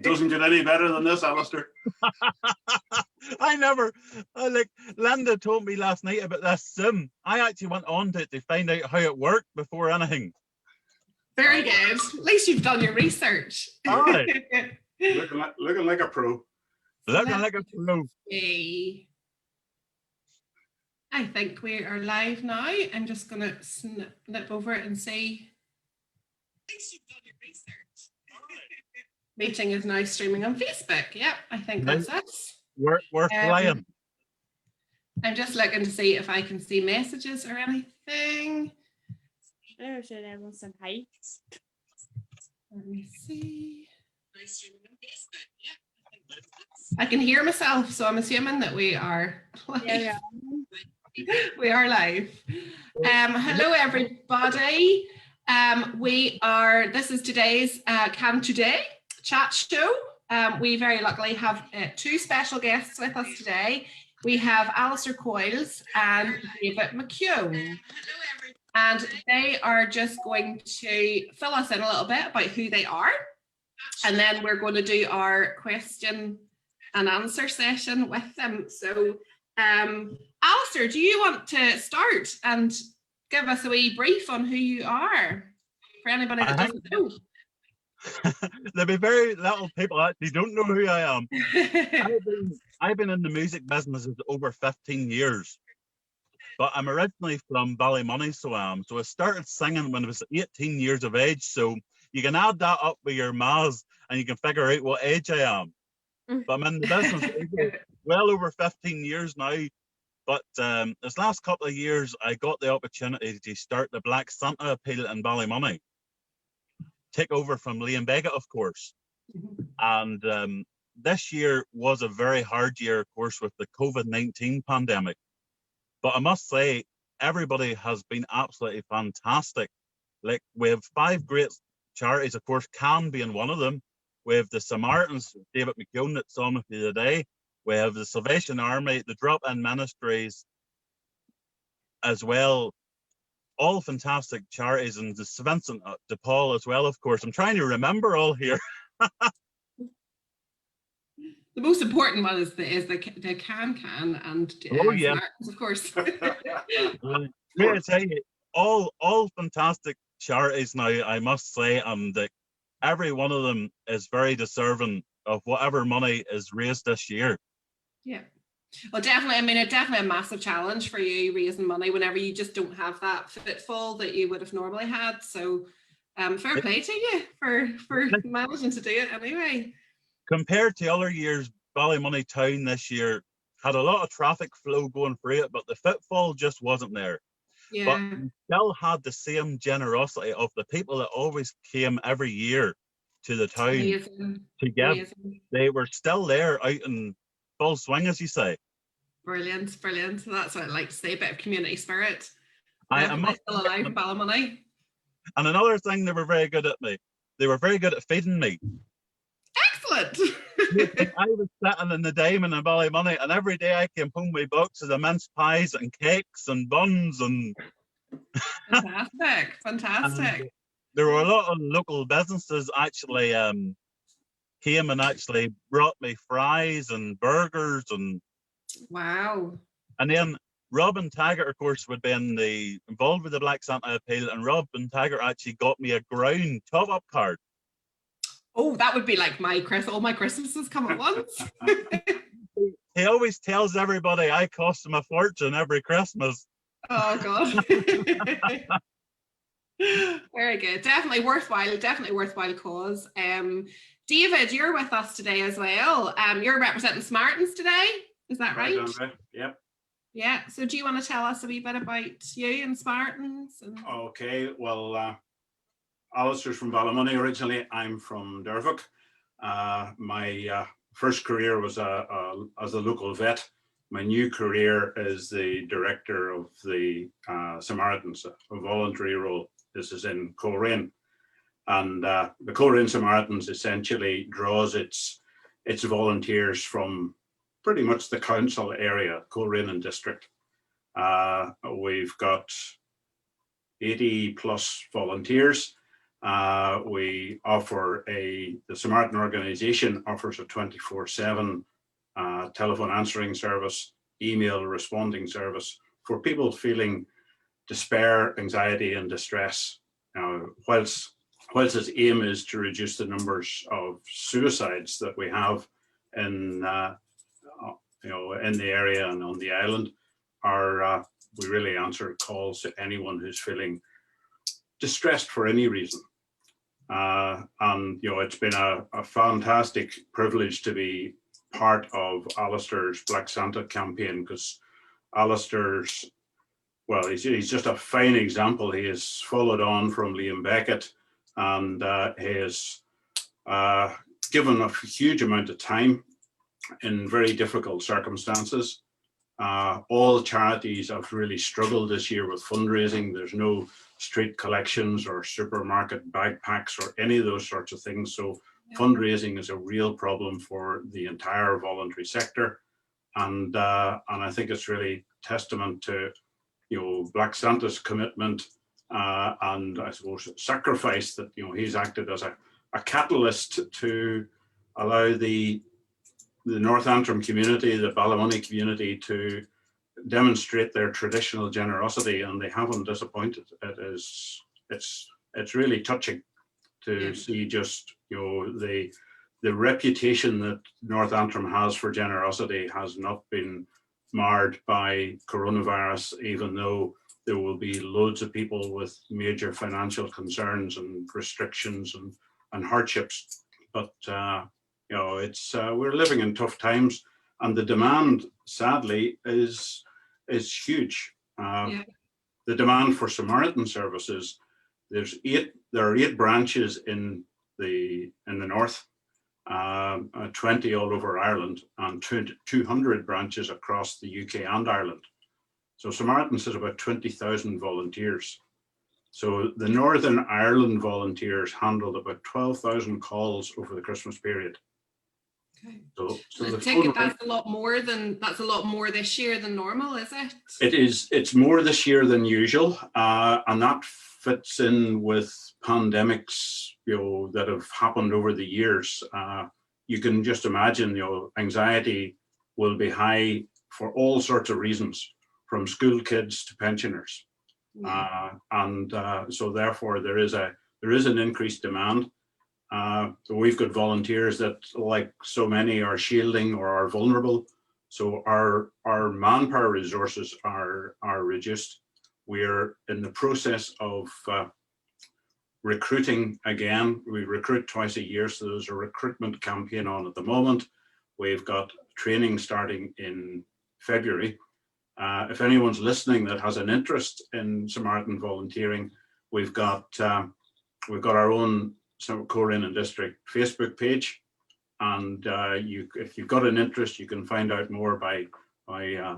Doesn't get any better than this, Alastair. I never, like Linda told me last night about this sim. I actually went on to it to find out how it worked before anything. Very good. At least you've done your research. Aye. Looking like a pro. Looking like a pro. I think we are live now. I'm just going to snip over it and see. At least you've done your research. Meeting is now streaming on Facebook. Yep, I think that's us. We're flying. I'm just looking to see if I can see messages or anything. Oh, should everyone say hi? Let me see. I can hear myself, so I'm assuming that we are live. Yeah. We are live. Hello, everybody. This is today's Can Today chat show. We very luckily have two special guests with us today. We have Alastair Coyles and David McKeown. And they are just going to fill us in a little bit about who they are. And then we're going to do our question and answer session with them. So, Alastair, do you want to start and give us a wee brief on who you are for anybody that doesn't know? There'll be very little people actually don't know who I am. I've been in the music business over 15 years. But I'm originally from Ballymoney, so I am. So I started singing when I was 18 years of age. So you can add that up with your maths and you can figure out what age I am. But I'm in the business well over 15 years now. But this last couple of years, I got the opportunity to start the Black Santa appeal in Ballymoney. Take over from Niamh, of course. And this year was a very hard year, of course, with the COVID-19 pandemic. But I must say, everybody has been absolutely fantastic. Like, we have 5 great charities, of course, Can being one of them. We have the Samaritans, David McKeown that's on with you today. We have the Salvation Army, the Drop-In Ministries as well. All fantastic charities, and the St. Vincent de Paul as well, of course. I'm trying to remember all here. The most important one is the Can and yeah, of course. May I tell you, all fantastic charities now, I must say, and every one of them is very deserving of whatever money is raised this year. Yeah. Well, definitely. I mean, it's definitely a massive challenge for you raising money whenever you just don't have that footfall that you would have normally had. So, fair play to you for managing to do it anyway. Compared to other years, Ballymoney Town this year had a lot of traffic flow going through it, but the footfall just wasn't there. Yeah. But we still had the same generosity of the people that always came every year to the town to give. Amazing. They were still there out in full swing, as you say. Brilliant. That's what I like to say, a bit of community spirit. I'm still alive in Ballymoney. And another thing, they were very good at me. They were very good at feeding me. Excellent. I was sitting in the Diamond in Ballymoney, and every day I came home with boxes of mince pies and cakes and buns and. Fantastic. And there were a lot of local businesses actually came and actually brought me fries and burgers and. Wow. And then Robin Taggart, of course, would be involved with the Black Santa appeal, and Robin Taggart actually got me a ground top-up card. Oh, that would be like all my Christmases come at once. He always tells everybody I cost him a fortune every Christmas. Oh, God. Very good. Definitely worthwhile cause. David, you're with us today as well. You're representing Samaritans today. Is that right? Yep. Yeah. So do you want to tell us a wee bit about you and Samaritans? Okay. Well, Alastair's from Ballymoney originally. I'm from Dervock. My first career was as a local vet. My new career is the director of the Samaritans, a voluntary role. This is in Coleraine. And the Coleraine Samaritans essentially draws its volunteers from pretty much the council area, Coleraine and district. We've got 80 plus volunteers. We offer the Samaritan organization offers a 24/7 telephone answering service, email responding service for people feeling despair, anxiety, and distress. Whilst its aim is to reduce the numbers of suicides that we have in in the area and on the island, we really answer calls to anyone who's feeling distressed for any reason. And it's been a fantastic privilege to be part of Alastair's Black Santa campaign, because Alastair's, well, he's just a fine example. He has followed on from Liam Beckett, and he has given a huge amount of time in very difficult circumstances. All charities have really struggled this year with fundraising. There's no street collections or supermarket backpacks or any of those sorts of things. So fundraising is a real problem for the entire voluntary sector. And I think it's really testament to Black Santa's commitment and I suppose sacrifice that he's acted as a catalyst to allow the North Antrim community, the Ballymoney community, to demonstrate their traditional generosity, and they haven't disappointed. It's really touching to see just the reputation that North Antrim has for generosity has not been marred by coronavirus, even though there will be loads of people with major financial concerns and restrictions and hardships. But we're living in tough times, and the demand, sadly, is huge. The demand for Samaritan services. There are 8 branches in the north, 20 all over Ireland, and 200 branches across the UK and Ireland. So Samaritans has about 20,000 volunteers. So the Northern Ireland volunteers handled about 12,000 calls over the Christmas period. Okay. So I take it that's a lot more this year than normal, is it? It's more this year than usual, and that fits in with pandemics, that have happened over the years. You can just imagine, anxiety will be high for all sorts of reasons, from school kids to pensioners, so therefore there is an increased demand. So we've got volunteers that, like so many, are shielding or are vulnerable. So our manpower resources are reduced. We're in the process of recruiting again. We recruit twice a year, so there's a recruitment campaign on at the moment. We've got training starting in February. If anyone's listening that has an interest in Samaritan volunteering, we've got our own Corinne and District Facebook page, and if you've got an interest, you can find out more by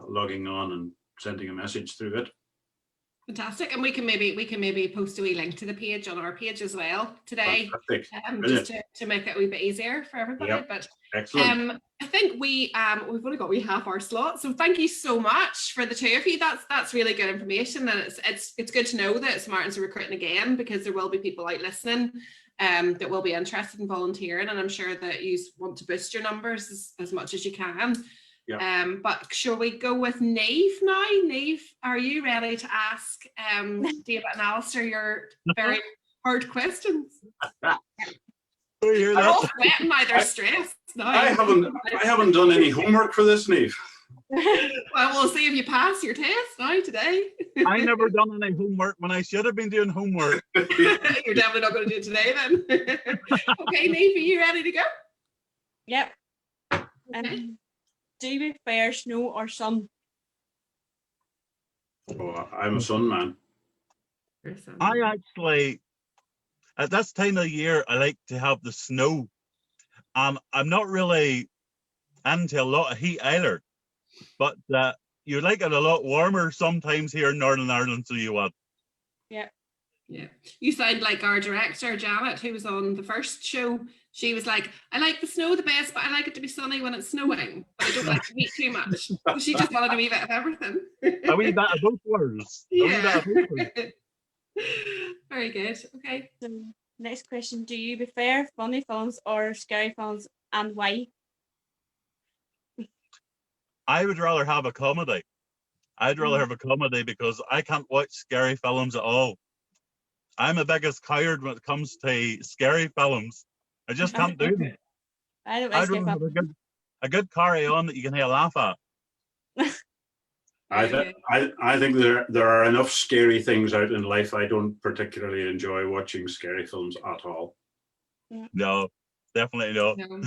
logging on and sending a message through it. Fantastic, and we can maybe post a wee link to the page on our page as well today, just to make it a wee bit easier for everybody. Yep. But excellent. I think we've only got half our slot, so thank you so much for the two of you. That's really good information, and it's good to know that Samaritans are recruiting again, because there will be people out listening that will be interested in volunteering, and I'm sure that you want to boost your numbers as much as you can. Yeah. But shall we go with Niamh now? Niamh, are you ready to ask David and Alastair your very hard questions? They're all sweating now, they're stressed now. I haven't done any homework for this, Niamh. Well, we'll see if you pass your test now today. I never done any homework when I should have been doing homework. You're definitely not going to do it today then. Okay, Niamh, are you ready to go? Yep. Okay. Do you prefer snow or sun? Oh, I'm a sun man. I actually, at this time of year, I like to have the snow. I'm not really into a lot of heat either, but you like it a lot warmer sometimes here in Northern Ireland, so you would. Yeah. Yeah. You sound like our director, Janet, who was on the first show. She was like, I like the snow the best, but I like it to be sunny when it's snowing. But I don't like to heat too much. So she just wanted a wee bit of everything. A wee bit of both worlds. Yeah. Very good. Okay. Next question. Do you prefer funny films or scary films, and why? I would rather have a comedy. I'd rather have a comedy because I can't watch scary films at all. I'm the biggest coward when it comes to scary films. I just can't do them. I don't like I'd scary rather have films. a good carry on that you can have a laugh at. I think there are enough scary things out in life. I don't particularly enjoy watching scary films at all. No, definitely not. No.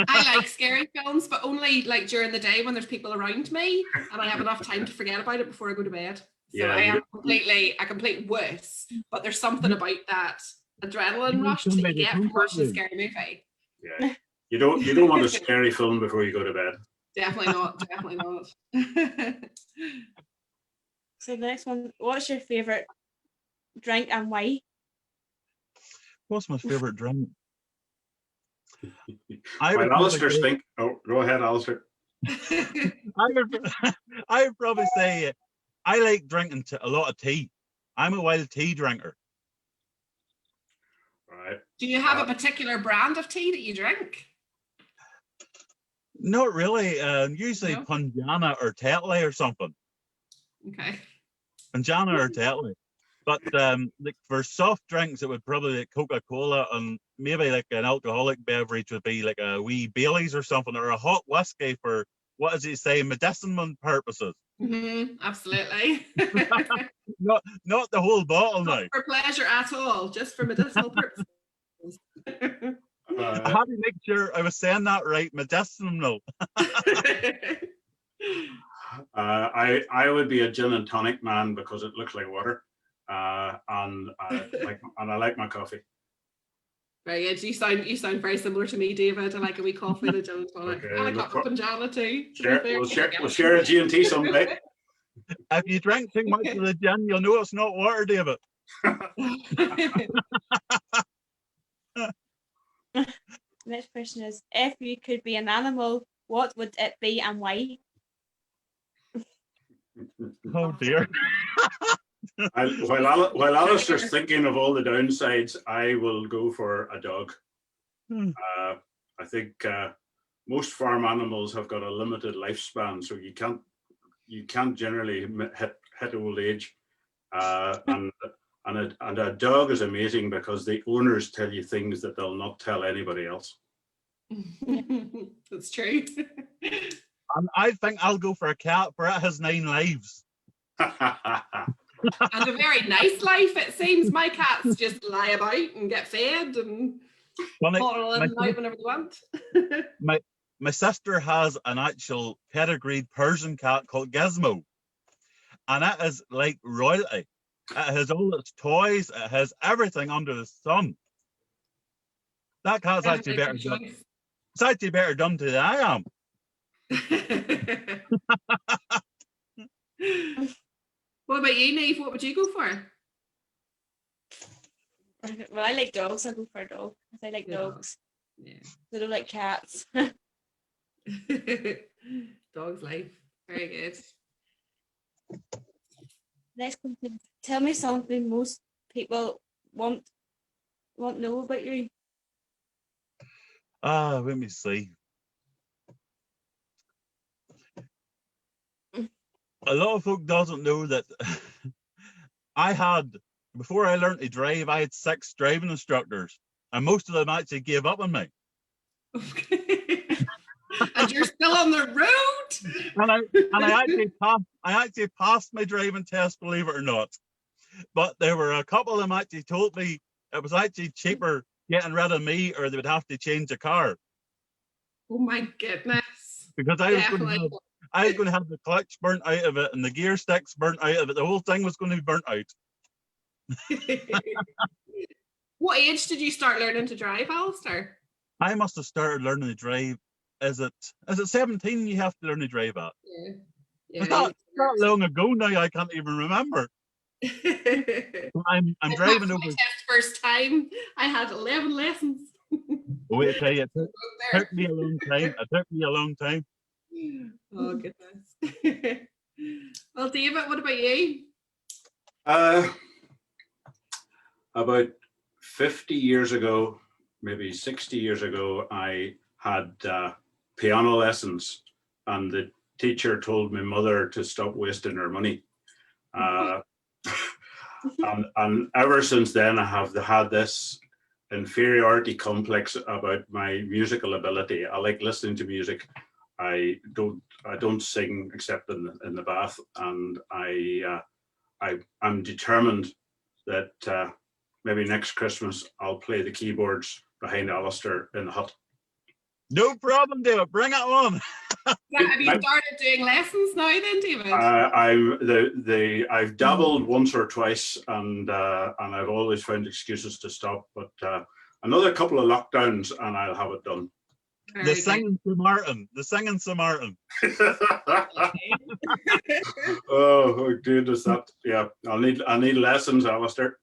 I like scary films, but only like during the day when there's people around me and I have enough time to forget about it before I go to bed. So Yeah, I am a complete wuss, but there's something about that adrenaline rush that you get from watching a scary movie. Yeah. You don't want a scary film before you go to bed. Definitely not. Definitely not. So the next one, what's your favourite drink and why? What's my favorite drink? While Alastair's think, oh, go ahead, Alastair. I would probably say I like drinking a lot of tea. I'm a wild tea drinker. Right. Do you have a particular brand of tea that you drink? Not really. Usually No? Punjana or Tetley or something. Okay. Punjana or Tetley. But like for soft drinks, it would probably like Coca-Cola, and maybe like an alcoholic beverage would be like a wee Baileys or something, or a hot whiskey for, what does it say, medicinal purposes. Absolutely. Not the whole bottle now. Not for pleasure at all, just for medicinal purposes. I had to make sure I was saying that right. Medicinal. I would be a gin and tonic man because it looks like water, and I like my coffee. Very good. You sound very similar to me, David. I like a wee coffee and a gin and tonic. Okay, and a cup of Punjana too. We'll share a G&T someday. If you drink too much of the gin, you'll know it's not water, David. Next question is, if you could be an animal, what would it be and why? Oh dear. While Alastair's thinking of all the downsides, I will go for a dog. I think most farm animals have got a limited lifespan, so you can't generally hit old age. And a dog is amazing because the owners tell you things that they'll not tell anybody else. That's true. And I think I'll go for a cat, for it has 9 lives. And a very nice life, it seems. My cats just lie about and get fed and bottle in and out whenever they want. My sister has an actual pedigreed Persian cat called Gizmo, and it is like royalty. It has all its toys. It has everything under the sun. That cat's actually better done. It's actually better done to than I am. What about you, Niamh? What would you go for? Well, I like dogs. I'll go for a dog because I like dogs. Yeah. I don't like cats. Dog's life. Very good. Next question. Tell me something most people won't know about you. Let me see. A lot of folk doesn't know that before I learned to drive, I had 6 driving instructors, and most of them actually gave up on me. And you're still on the road. And I actually passed my driving test, believe it or not. But there were a couple of them actually told me it was actually cheaper getting rid of me, or they would have to change the car. Oh my goodness. Because I was going to have the clutch burnt out of it and the gear sticks burnt out of it. The whole thing was going to be burnt out. What age did you start learning to drive, Alastair? I must have started learning to drive. Is it 17 you have to learn to drive at? Yeah. It's not long ago now, I can't even remember. I'm driving over. My test first time, I had 11 lessons. Wait, I tell you, it took me a long time. It took me a long time. Oh goodness. Well, David, what about you? About 50 years ago, maybe 60 years ago, I had piano lessons, and the teacher told my mother to stop wasting her money. And ever since then, I have had this inferiority complex about my musical ability. I like listening to music. I don't sing except in the bath, and I'm determined that maybe next Christmas I'll play the keyboards behind Alastair in the hut. No problem, David. Bring it on. Have you started doing lessons now then, David? I've dabbled once or twice, and I've always found excuses to stop. But another couple of lockdowns, and I'll have it done. The singing Samaritan. The singing Samaritan. Oh goodness, that yeah. I need lessons, Alastair.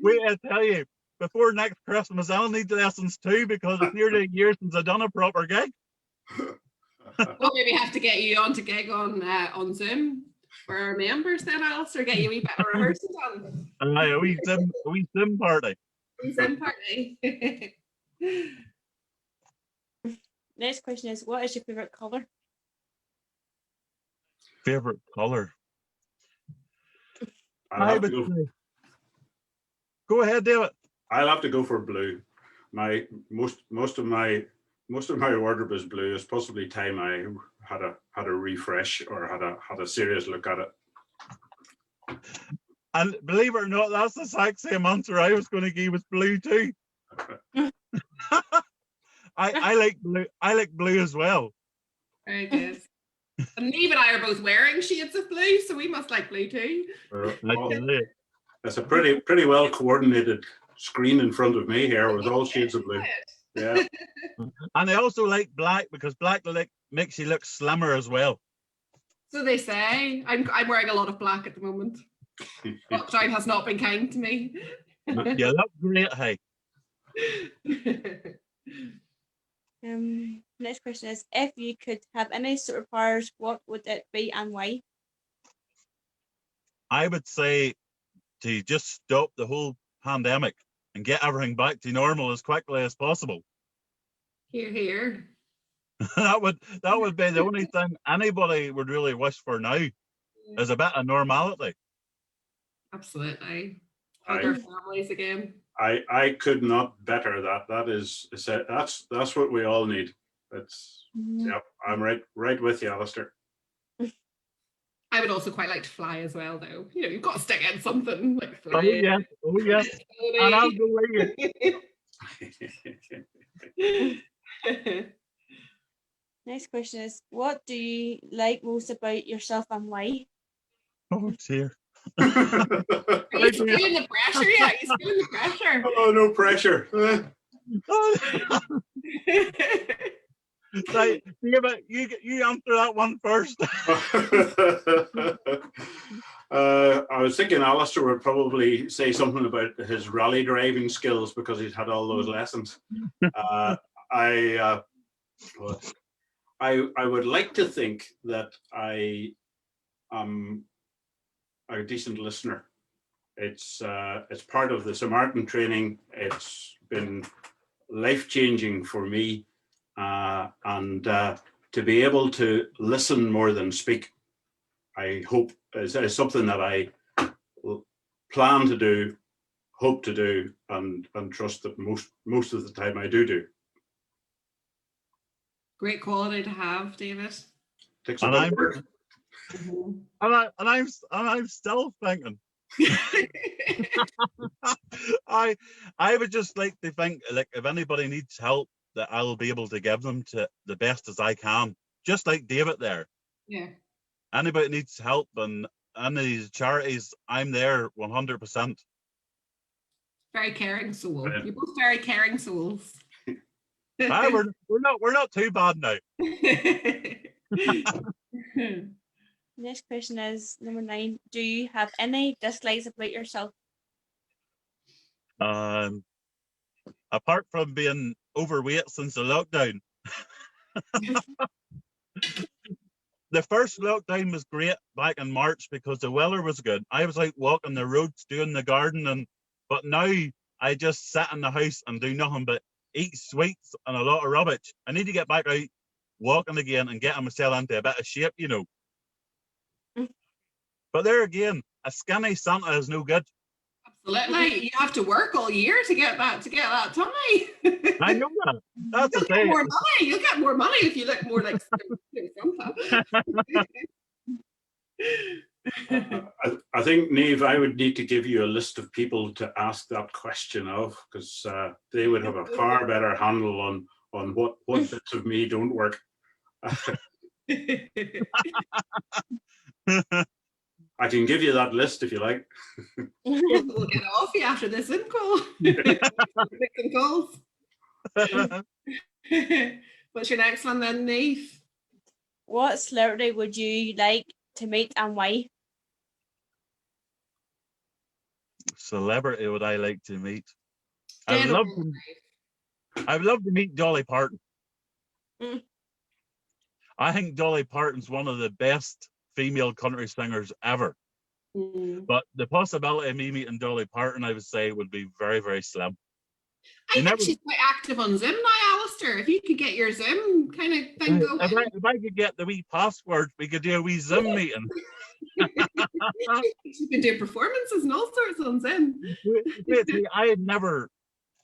Wait, I tell you, before next Christmas, I'll need lessons too, because it's nearly a year since I've done a proper gig. We'll maybe have to get you on to gig on Zoom for our members then, Alastair, get you a wee bit of rehearsal done. A wee sim party. Zoom party. Next question is, what is your favorite color? Favorite color? Go ahead, David. I'll have to go for blue. My most of my wardrobe is blue. It's possibly time I had a refresh or had a serious look at it. And believe it or not, that's the exact same answer I was going to give, was blue too. I like blue. I like blue as well. Very good. And Niamh and I are both wearing shades of blue, so we must like blue too. Well, it's a pretty well coordinated screen in front of me here with all shades of blue. Yeah. And I also like black, because black makes you look slimmer as well. So they say. I'm wearing a lot of black at the moment. Lockdown has not been kind to me. Yeah, that's great. Hey. Next question is, if you could have any superpowers, what would it be and why? I would say to just stop the whole pandemic and get everything back to normal as quickly as possible. Hear, hear. that would be the only thing anybody would really wish for now, is a bit of normality. Absolutely. Other families again. I could not better that. That's what we all need. Yep, I'm right with you, Alastair. I would also quite like to fly as well, though. You know, you've got to stick in something like fly. Oh yes. And I'll go with you. Next question is, what do you like most about yourself and why? Oh dear. Are you feeling the pressure yet? He's feeling the pressure. Oh, no pressure. Right, David, you answer that one first. I was thinking Alastair would probably say something about his rally driving skills, because he's had all those lessons. I would like to think that I am a decent listener. It's part of the Samaritan training. It's been life-changing for me, and to be able to listen more than speak, I hope is something that I plan to do, hope to do, and trust that most of the time I do. Great quality to have, David. Takes a bit of work. And I'm still thinking. I would just like to think, like, if anybody needs help, that I'll be able to give them to the best as I can, just like David there. Yeah. Anybody needs help and any of these charities, I'm there 100%. Very caring soul. Yeah. You're both very caring souls. We're not too bad now. Next question is number 9. Do you have any dislikes about yourself? Apart from being overweight since the lockdown. The first lockdown was great back in March because the weather was good. I was out walking the roads, doing the garden, and But now I just sit in the house and do nothing but eat sweets and a lot of rubbish. I need to get back out walking again and getting myself into a bit of shape, you know. But there again, a skinny Santa is no good. Absolutely. You have to work all year to get that tummy. I know that. That's the You'll get thing. more money. You'll get more money if you look more like Santa. I think, Niamh, I would need to give you a list of people to ask that question of, because they would have a far better handle on what bits of me don't work. I can give you that list if you like. We'll get off you after this Zoom call. Make some calls. What's your next one then, Niamh? What celebrity would you like to meet and why? Celebrity would I like to meet? Dead I'd or love to meet Dolly Parton. Mm. I think Dolly Parton's one of the best female country singers ever. But the possibility of me meeting Dolly Parton, I would say, would be very, very slim. I think she's quite active on Zoom now, Alastair. If you could get your Zoom kind of thing going. If I could get the wee password, we could do a wee Zoom meeting. She's been doing performances and all sorts on Zoom. I had never,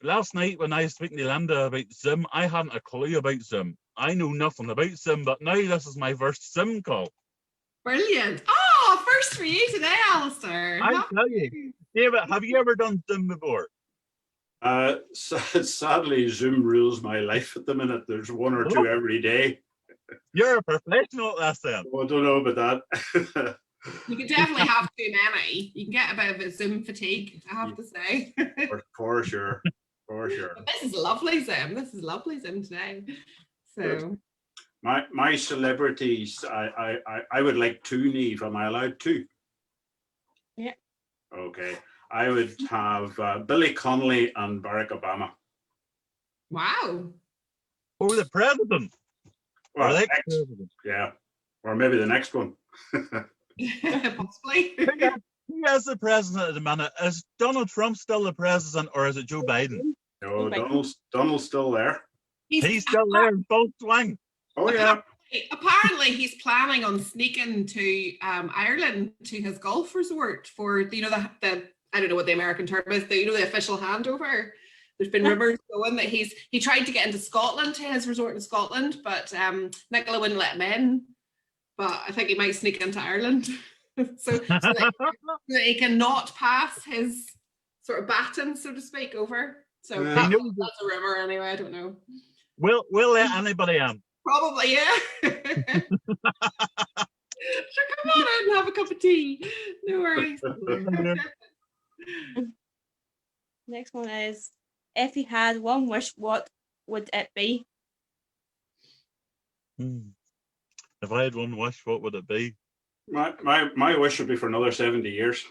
last night when I was speaking to Linda about Zoom, I hadn't a clue about Zoom. I know nothing about Zoom, but now this is my first Zoom call. Brilliant. Oh, first for you today, Alastair. I tell you. David, have you ever done Zoom before? Sadly, Zoom rules my life at the minute. There's one or two every day. You're a professional at that then. Oh, I don't know about that. You can definitely have too many. You can get a bit of a Zoom fatigue, I have to say. For sure. For sure. But this is lovely Zoom. This is lovely Zoom today. So my celebrities, I would like two, Niamh. Am I allowed two? Yeah. Okay. I would have Billy Connolly and Barack Obama. wow. Or the president. Well, Or the next, ex-president. yeah. Or maybe the next one. Possibly. Who is the president at the minute? Is Donald Trump still the president or is it Joe Biden? No, Donald's still there. He's still there in full swing. Oh, yeah. Apparently, he's planning on sneaking to Ireland to his golf resort for the I don't know what the American term is, the official handover. There's been rumours going that he tried to get into Scotland, to his resort in Scotland, but Nicola wouldn't let him in. But I think he might sneak into Ireland, so that he cannot pass his sort of baton, so to speak, over. So that's a rumour anyway. I don't know. We'll let anybody in. Probably, yeah. Sure, come on out and have a cup of tea. No worries. Next one is, if you had one wish, what would it be? If I had one wish, what would it be? My wish would be for another 70 years.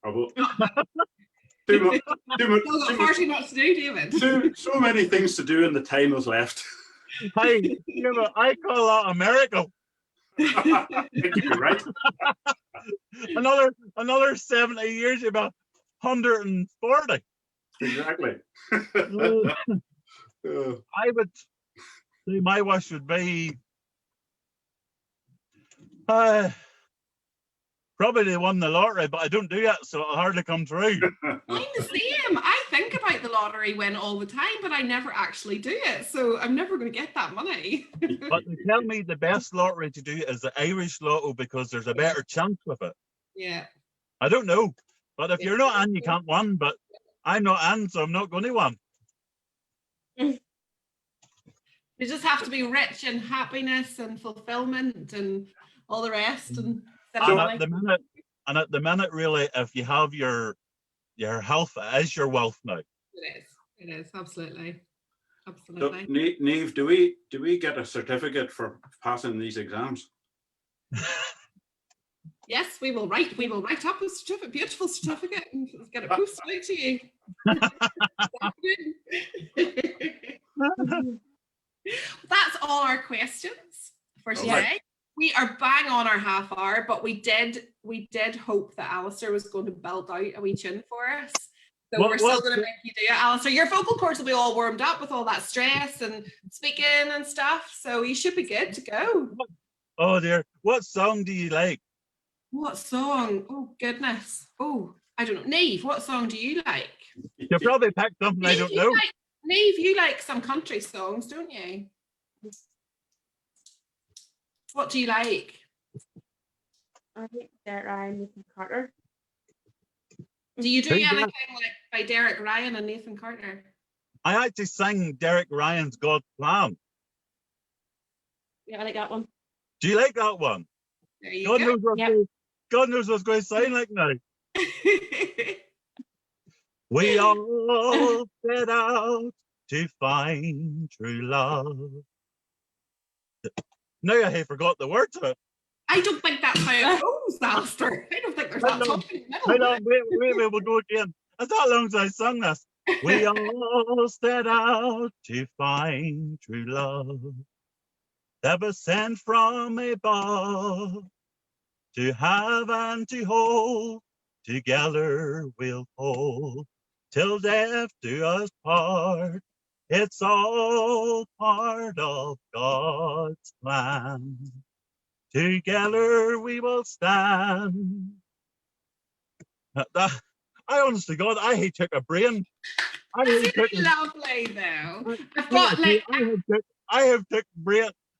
I will. Still got far too much to do, David. So many things to do, and the time is left. Hey, I call that a miracle. You're right. Another 70 years, about 140. Exactly. I would say my wish would be probably they won the lottery, but I don't do that, so it'll hardly come through. I'm the same. I think about the lottery win all the time, but I never actually do it. So I'm never going to get that money. But they tell me the best lottery to do is the Irish Lotto because there's a better chance with it. Yeah. I don't know. But if you're not in, you can't win. But I'm not in, so I'm not going to win. You just have to be rich in happiness and fulfillment and all the rest. And at the minute, really, if you have your health, it is your wealth now. It is, absolutely. So, Absolutely. Niamh, do we get a certificate for passing these exams? Yes, we will write up a certificate, beautiful certificate, and get it posted out to you. That's all our questions for today. Right. We We are bang on our half hour, but we did hope that Alastair was going to belt out a wee tune for us. So we're still going to make you do it, Alastair. Your vocal cords will be all warmed up with all that stress and speaking and stuff. So you should be good to go. Oh dear. What song do you like? What song? Oh, goodness. Oh, I don't know. Niamh, what song do you like? You probably picked something I don't know. Niamh, you like some country songs, don't you? What do you like? I think Derek Ryan, Nathan Carter. Do you do Who's anything that? like by Derek Ryan and Nathan Carter? I actually sang Derek Ryan's God's Plan. Yeah, I like that one. Do you like that one? There you God go. knows what Yep. God knows what's going to sound like now. We all set out to find true love. Now I have forgot the words of it. I don't think that's how it goes, Alastair. I don't think there's that song in the Hold middle. on, wait, we'll go again. That's how long as I sung this. We all set out to find true love that was sent from above, to have and to hold, together we'll hold, till death do us part. It's all part of God's plan. Together we will stand. I honestly, God, I hate took a brain. Isn't it lovely though? I've got like I have took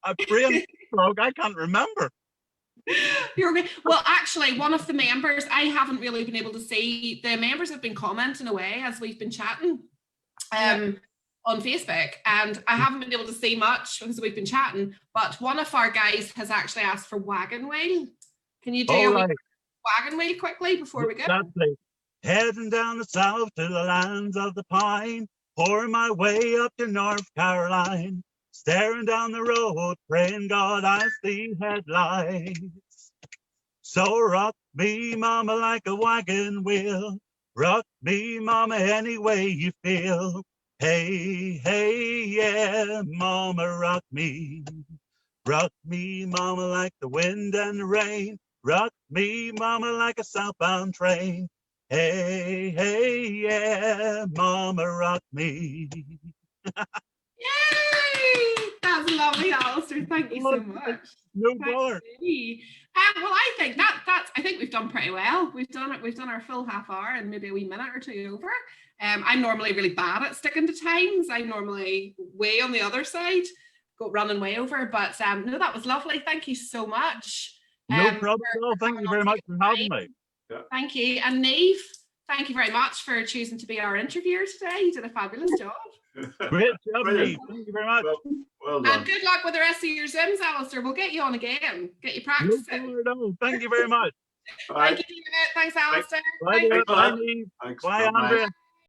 a brain frog. I can't remember. you're okay. Well, actually, one of the members, I haven't really been able to see. The members have been commenting away as we've been chatting on Facebook, and I haven't been able to see much because we've been chatting. But one of our guys has actually asked for Wagon Wheel. Can you do a wee Wagon Wheel quickly before we go? That's it. Heading down the south to the lands of the pine, pouring my way up to North Carolina, staring down the road, praying God I see headlights. So rock me, mama, like a wagon wheel. Rock me, mama, any way you feel. Hey, hey, yeah, mama, rock me. Rock me, mama, like the wind and the rain. Rock me, mama, like a southbound train. Hey, hey, yeah, mama, rock me. Yay! That's lovely, Alastair. Thank you so much. No Thank bother. you. Well, I think that's. I think we've done pretty well. We've done it. We've done our full half hour and maybe a wee minute or two over. I'm normally really bad at sticking to times. I'm normally way on the other side, go running way over. But no, that was lovely. Thank you so much. No problem at all. Thank you very much for having me. Thank you. And Niamh, thank you very much for choosing to be our interviewer today. You did a fabulous job. Great job, Niamh. Thank you very much. Well done. And good luck with the rest of your Zims, Alastair. We'll get you on again. Get you practicing. No, thank you very much. Thank you, David. Thanks, Alastair. Bye, Thanks a lot. Niamh. Thanks. Bye, Bye-bye. Andrea.